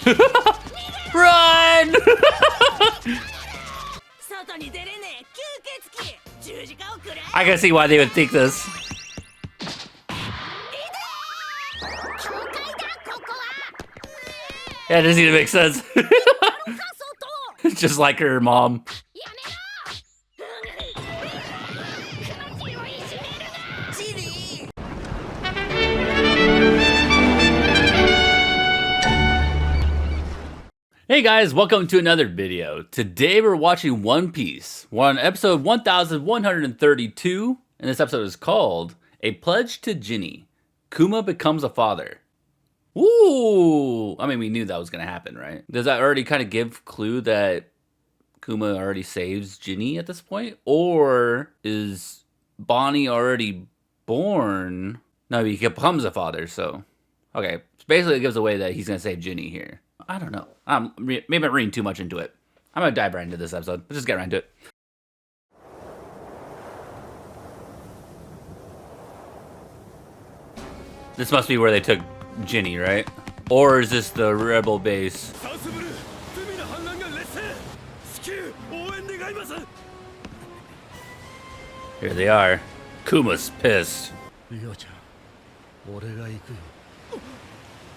Run! I can see why they would think this. Yeah, it doesn't even make sense. Just like her mom. Hey guys, welcome to another video. Today we're watching One Piece. We're on episode 1132, and this episode is called A Pledge to GINNY. Kuma becomes a father. Ooh! I mean, we knew that was going to happen, right? Does that already kind of give clue that Kuma already saves GINNY at this point? Or is Bonnie already born? No, he becomes a father, so... Okay, so basically it gives away that he's going to save GINNY here. I don't know. Maybe I'm reading too much into it. I'm going to dive right into this episode. Let's just get right into it. This must be where they took GINNY, right? Or is this the rebel base? Here they are. Kuma's pissed.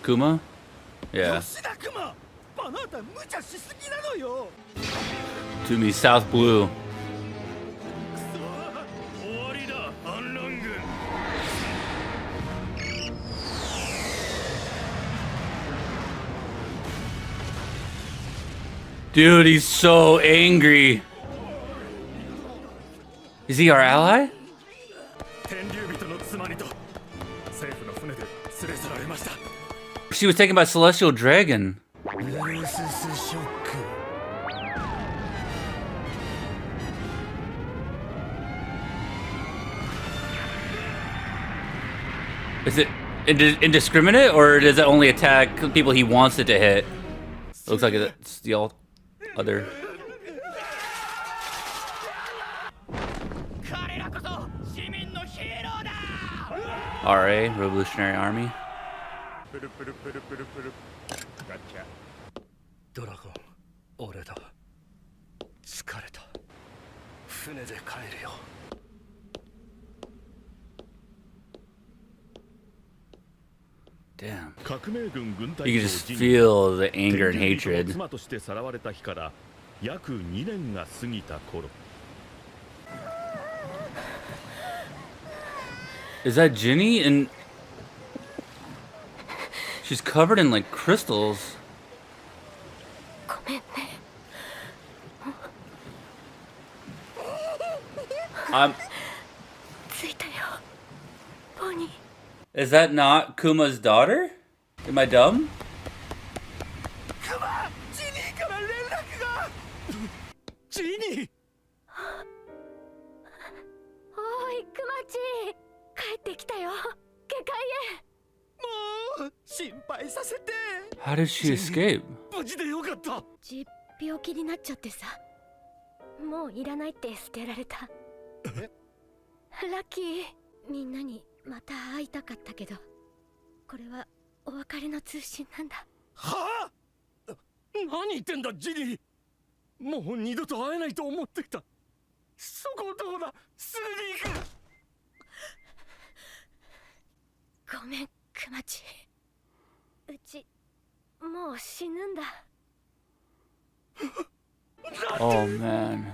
Kuma? Yeah. To me, South Blue. Dude, he's so angry. Is he our ally? She was taken by Celestial Dragon. Is it indiscriminate, or does it only attack people he wants it to hit? Looks like it's the other. RA, Revolutionary Army. Damn. You can just feel the anger and hatred. Is that GINNY? And she's covered in like crystals. Is that not Kuma's daughter? Am I dumb? GINNY! How did she escape? Oh man.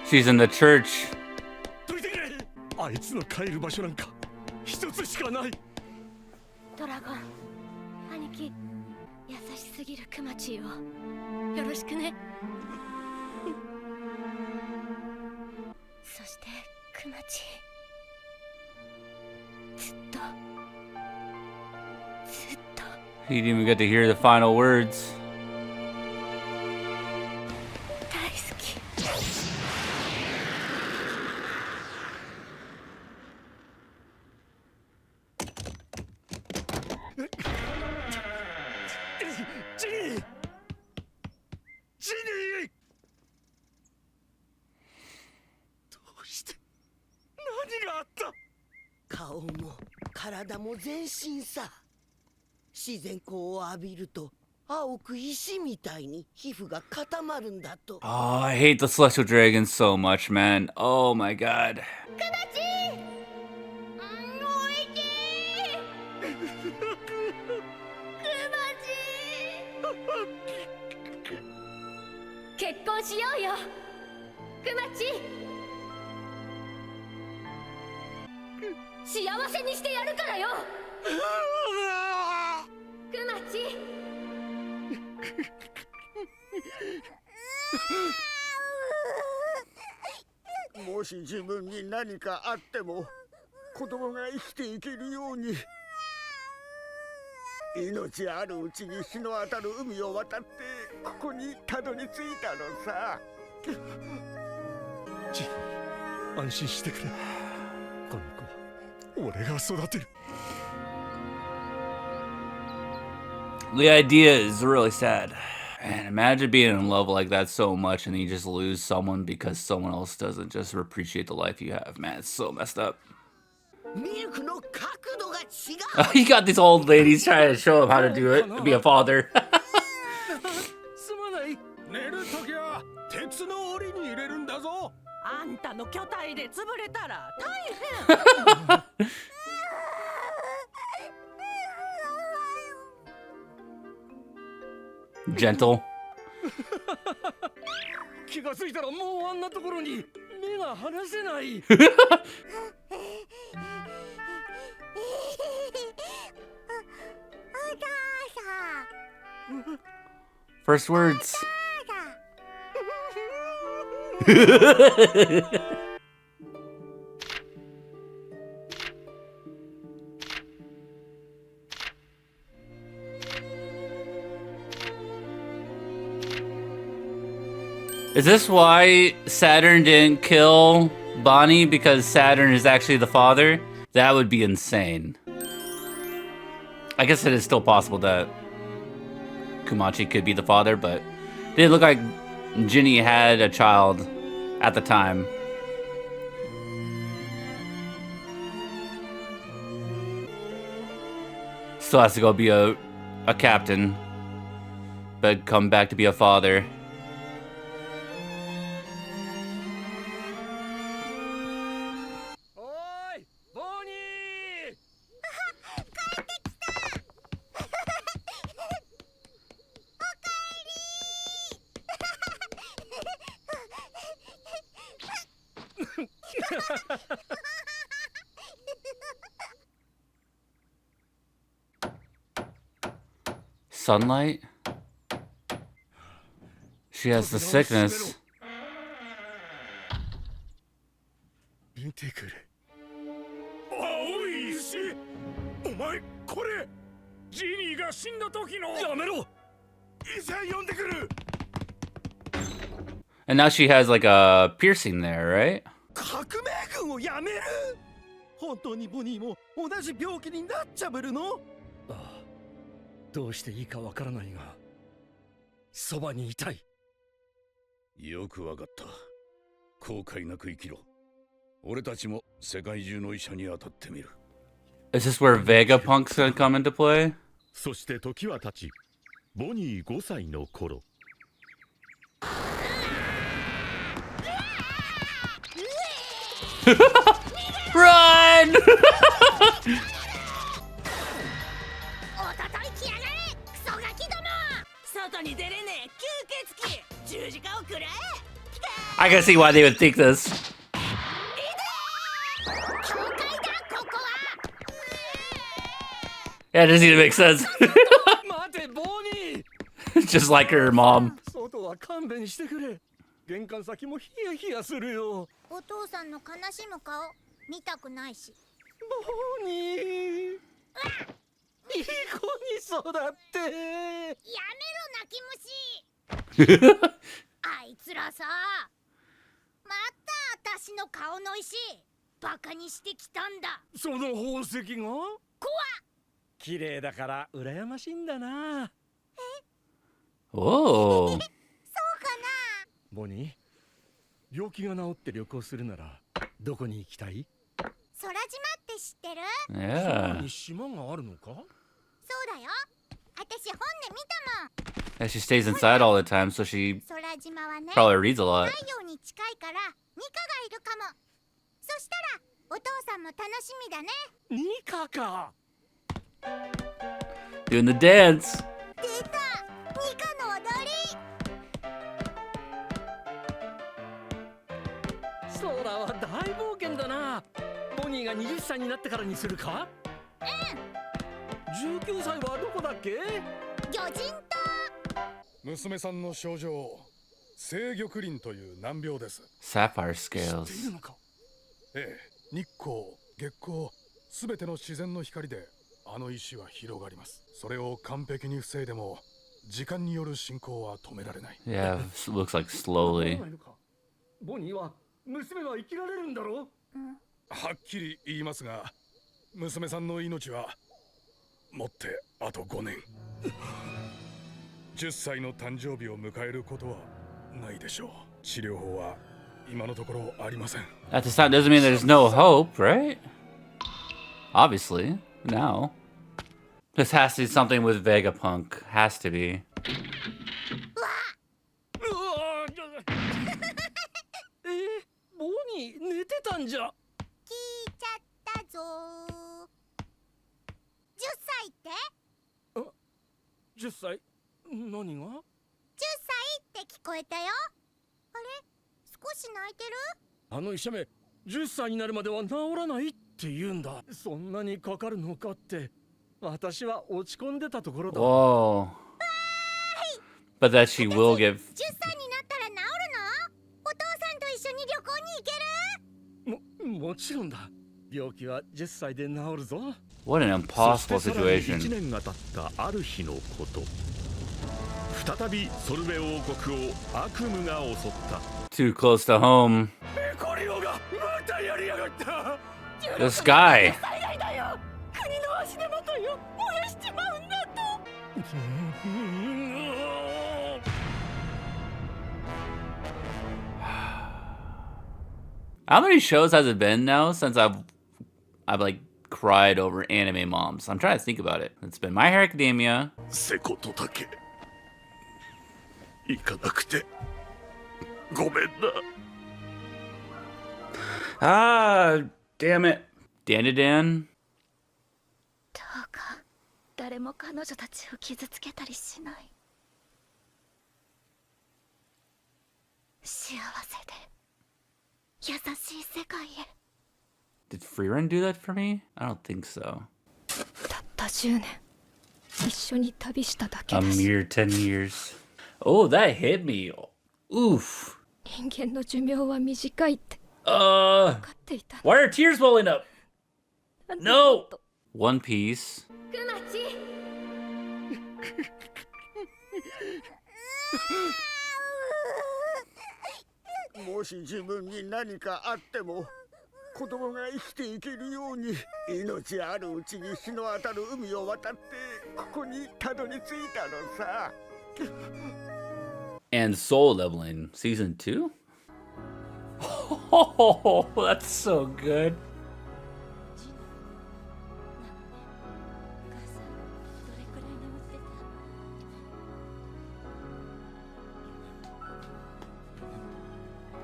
She's in the church. He didn't even get to hear the final words. ジニー。どうして何があった？顔も体も全身さ。自然光を浴びると青く石みたいに皮膚が固まるんだと。 Oh, I hate the celestial dragon so much, man. Oh my god. 結婚しようよ、クマち。幸せにしてやるからよ、クマち。もし自分に何かあっても子供が生きていけるように、命あるうちに日の当たる海を渡ってここにたどり着いたのさ。ジン、安心してくれ。この子は俺が育てる。 The idea is really sad. And imagine being in love like that so much and then you just lose someone because someone else doesn't just appreciate the life you have. Man, it's so messed up. ミルクの角度が違う。 You got these old ladies trying to show him how to do it, to be a father. すまない。寝るときは鉄の檻に入れるんだぞ。あんたの巨体で潰れたら大変。Gentle. 気がついたらもうあんなところに目が離せない。 First words. Is this why Saturn didn't kill Bonnie? Because Saturn is actually the father? That would be insane. I guess it is still possible that Kumachi could be the father, but it did look like Ginny had a child at the time. Still has to go be a captain, but come back to be a father. Sunlight? She has the sickness. 見てくれ。青い石。お前これ。ジニーが死んだ時の。やめろ。医者呼んでくる。 And now she has like a piercing there, right? 革命軍をやめる。本当にボニーも同じ病気になっちゃべるの？ああ、どうしていいかわからないが、そばにいたい。よくわかった。後悔なく生きろ。俺たちも世界中の医者に当たってみる。Is this where Vegapunk's gonna come into play? そして時は経ち、ボニー5歳の頃。Run! 外に出れねえ吸血鬼。十字架をくれ。 I can see why they would think this. 教会だここは。 Yeah, it doesn't even make sense. 待てボニー。 Just like her mom. 外は勘弁してくれ。玄関先もヒヤヒヤするよ。お父さんの悲しむ顔見たくないし。ボニー。いい子に育って。やめろ泣き虫。あいつらさ、また私の顔の石バカにしてきたんだ。その宝石が？怖っ。綺麗だから羨ましいんだな。Whoa. そうかボニー。病気が治って旅行するならどこに行きたい？空島って知ってる？空 Yeah. に島があるのか？そうだよ。私本で見たもん。 Yeah, she stays inside all the time, so she 空島はね、 probably reads a lot. 太陽に近いからニカがいるかも。そしたらお父さんも楽しみだね。ニカか。 Doing the dance. 出た、ニカの踊り。空は大冒険だな。ボニーが20歳になってからにするか？19歳はどこだっけ？魚人島。娘さんの症状、制玉鱗という難病です。 Sapphire 知ってい scales. るのか？ええ、日光、月光、すべての自然の光であの石は広がります。それを完璧に防いでも時間による進行は止められない。 Yeah, it looks like わ slowly. からないのか？ボニーは娘は生きられるんだろ？はっきり言いますが、娘さんの命はもってあと5年。10歳の誕生日を迎えることはないでしょう。治療法は今のところありません。 At this time doesn't mean there's no hope, right? Obviously, now. This has to be something with Vegapunk. Has to be. うわボニー寝てたんじゃ。聞いちゃったぞー。10歳って10歳？何が？ 10歳って聞こえたよ。あれ、少し泣いてる？あの医者め、10歳になるまでは治らないって言うんだ。そんなにかかるのかって、私は落ち込んでたところだ。 Whoa. But that she will give. 10歳になったら治るの？お父さんと一緒に旅行に行ける？もちろんだ。病気は10歳で治るぞ。 What an そして impossible さらに1 situation. 年が経ったある日のこと、再びソルベ王国を悪夢が襲った。 Too close to home. コリオがまたやりやがった。 This guy. 災害だよ。国の足手まといを燃やしちまうんだと。 How many shows has it been now since I've like cried over anime moms? I'm trying to think about it. It's been My Hero Academia. セコとだけ行かなくてごめんな。 Ah, damn it. Dan. どうか誰も彼女たちを傷つけたりしない。幸せで優しい世界へ。 Did Freerun do that for me? I don't think so. たった10年一緒に旅しただけ A だし、 mere 10 years. Oh, that hit me. Oof. 人間の寿命は短いって Uh, 分かっていた。 why are tears welling up? なんて No! こと。 One Piece. クマチ、もし自分に何かあっても子供が生きていけるように命あるうちに日の当たる海を渡ってここにたどり着いたのさ。 And Soul Leveling Season 2? Oh, that's so good. どれくらい眠ってた？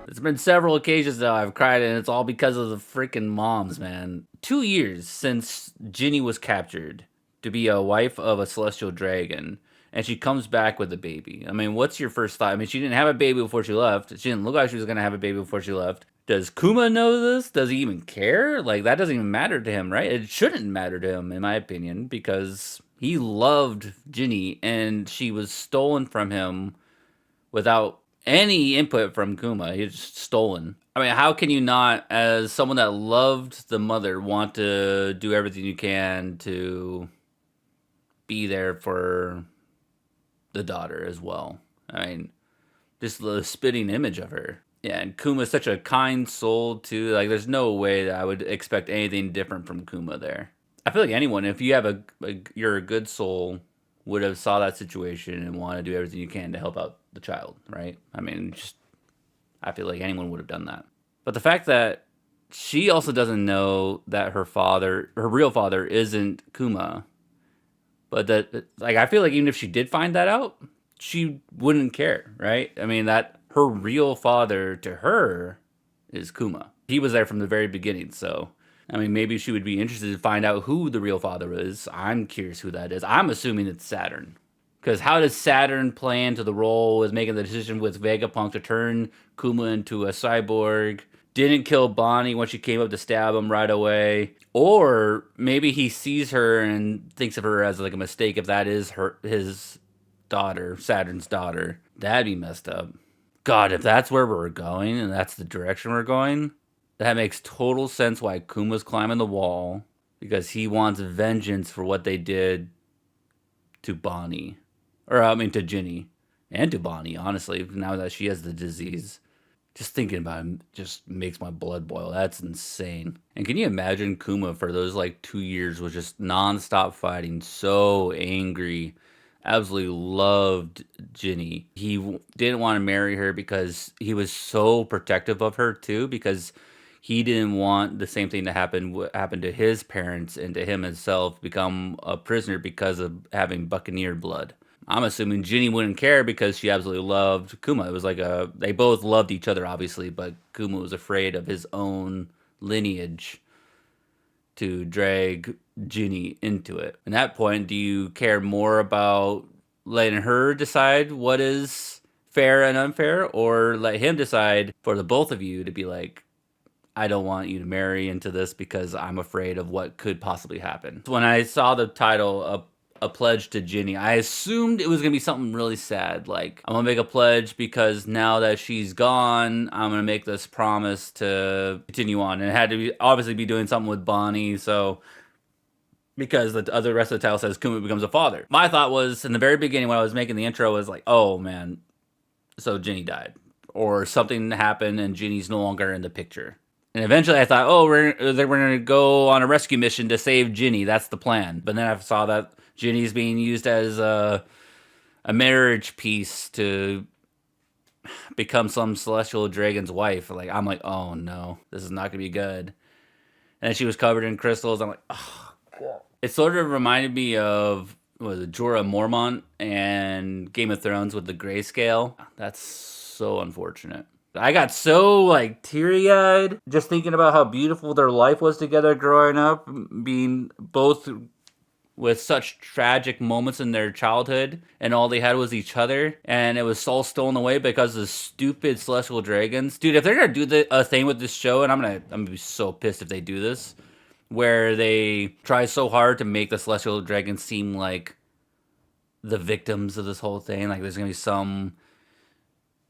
There's been several occasions now I've cried, and it's all because of the freaking moms, man. 2 years since Ginny was captured to be a wife of a celestial dragon, and she comes back with a baby. I mean, what's your first thought? I mean, she didn't have a baby before she left. She didn't look like she was going to have a baby before she left. Does Kuma know this? Does he even care? Like, that doesn't even matter to him, right? It shouldn't matter to him, in my opinion, because he loved Ginny, and she was stolen from him without any input from Kuma. He's just stolen. I mean, how can you not, as someone that loved the mother, want to do everything you can to be there for the daughter as well? I mean, just the spitting image of her. Yeah, and Kuma's such a kind soul too. Like, there's no way that I would expect anything different from Kuma there. I feel like anyone, if you have you're a good soul, would have saw that situation and want to do everything you can to help out the child, right? I mean, just I feel like anyone would have done that. But the fact that she also doesn't know that her real father isn't Kuma. But that, like, I feel like even if she did find that out, she wouldn't care, right? I mean, that her real father to her is Kuma. He was there from the very beginning, so I mean, maybe she would be interested to find out who the real father is. I'm curious who that is. I'm assuming it's Saturn. Because how does Saturn play into the role with making the decision with Vegapunk to turn Kuma into a cyborg? Didn't kill Bonnie when she came up to stab him right away. Or maybe he sees her and thinks of her as like a mistake if that is his daughter, Saturn's daughter. That'd be messed up. God, if that's where we're going and that's the direction we're going, that makes total sense why Kuma's climbing the wall. Because he wants vengeance for what they did to Bonnie. Or, I mean, to Ginny. And to Bonnie, honestly, now that she has the disease. Just thinking about him just makes my blood boil. That's insane. And can you imagine Kuma for those like 2 years was just non-stop fighting, so angry, absolutely loved Ginny. He didn't want to marry her because he was so protective of her too, because he didn't want the same thing to happen to his parents and to him himself, become a prisoner because of having Buccaneer blood. I'm assuming Ginny wouldn't care because she absolutely loved Kuma. It was like they both loved each other, obviously, but Kuma was afraid of his own lineage to drag Ginny into it. At that point, do you care more about letting her decide what is fair and unfair, or let him decide for the both of you to be like, I don't want you to marry into this because I'm afraid of what could possibly happen? When I saw the title, A Pledge to Ginny, I assumed it was going to be something really sad. Like, I'm going to make a pledge because now that she's gone, I'm going to make this promise to continue on. And it had to be obviously be doing something with Bonnie, so because the other rest of the title says Kuma becomes a father. My thought was, in the very beginning when I was making the intro, was like, oh man, so Ginny died. Or something happened and Ginny's no longer in the picture. And eventually I thought, oh, we're going to go on a rescue mission to save Ginny. That's the plan. But then I saw that Ginny's being used as a marriage piece to become some celestial dragon's wife. Like, I'm like, oh no, this is not going to be good. And then she was covered in crystals. I'm like, oh, God. It sort of reminded me of, what was it, Jorah Mormont and Game of Thrones with the grayscale. That's so unfortunate. I got so, like, teary-eyed just thinking about how beautiful their life was together growing up, being both with such tragic moments in their childhood, and all they had was each other, and it was all stolen away because of stupid celestial dragons. Dude, if they're gonna do a thing with this show, and I'm gonna be so pissed if they do this, where they try so hard to make the celestial dragons seem like the victims of this whole thing, like there's gonna be some,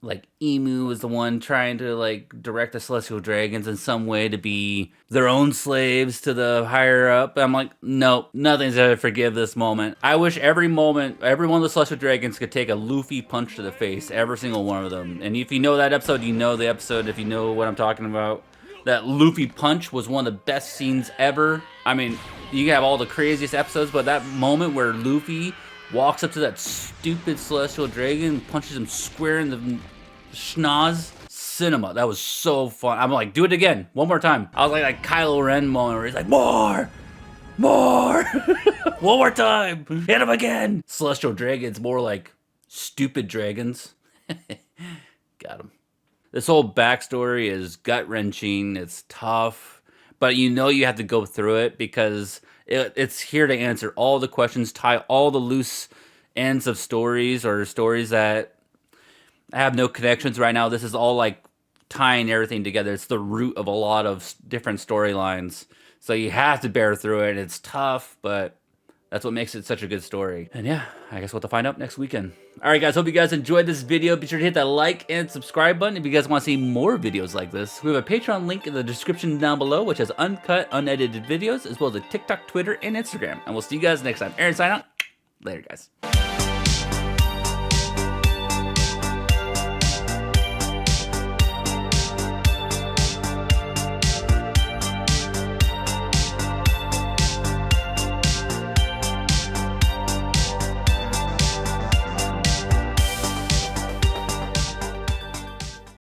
like, Emu is the one trying to, like, direct the celestial dragons in some way to be their own slaves to the higher up. I'm like, nope, nothing's gonna forgive this moment. I wish every moment, every one of the celestial dragons could take a Luffy punch to the face, every single one of them. And if you know that episode, you know the episode. If you know what I'm talking about, that Luffy punch was one of the best scenes ever. I mean, you can have all the craziest episodes, but that moment where Luffy walks up to that stupid celestial dragon, punches him square in the schnoz. Cinema. That was so fun. I'm like, do it again. One more time. I was like Kylo Ren moment where he's like, more. One more time. Hit him again. Celestial dragons, more like stupid dragons. Got him. This whole backstory is gut-wrenching. It's tough. But you know you have to go through it because it's here to answer all the questions, tie all the loose ends of stories, or stories that have no connections right now. This is all like tying everything together. It's the root of a lot of different storylines. So you have to bear through it. It's tough, but that's what makes it such a good story. And yeah, I guess we'll have to find out next weekend. All right, guys, hope you guys enjoyed this video. Be sure to hit that like and subscribe button if you guys want to see more videos like this. We have a Patreon link in the description down below, which has uncut, unedited videos, as well as a TikTok, Twitter, and Instagram. And we'll see you guys next time. Aaron, sign out. Later, guys.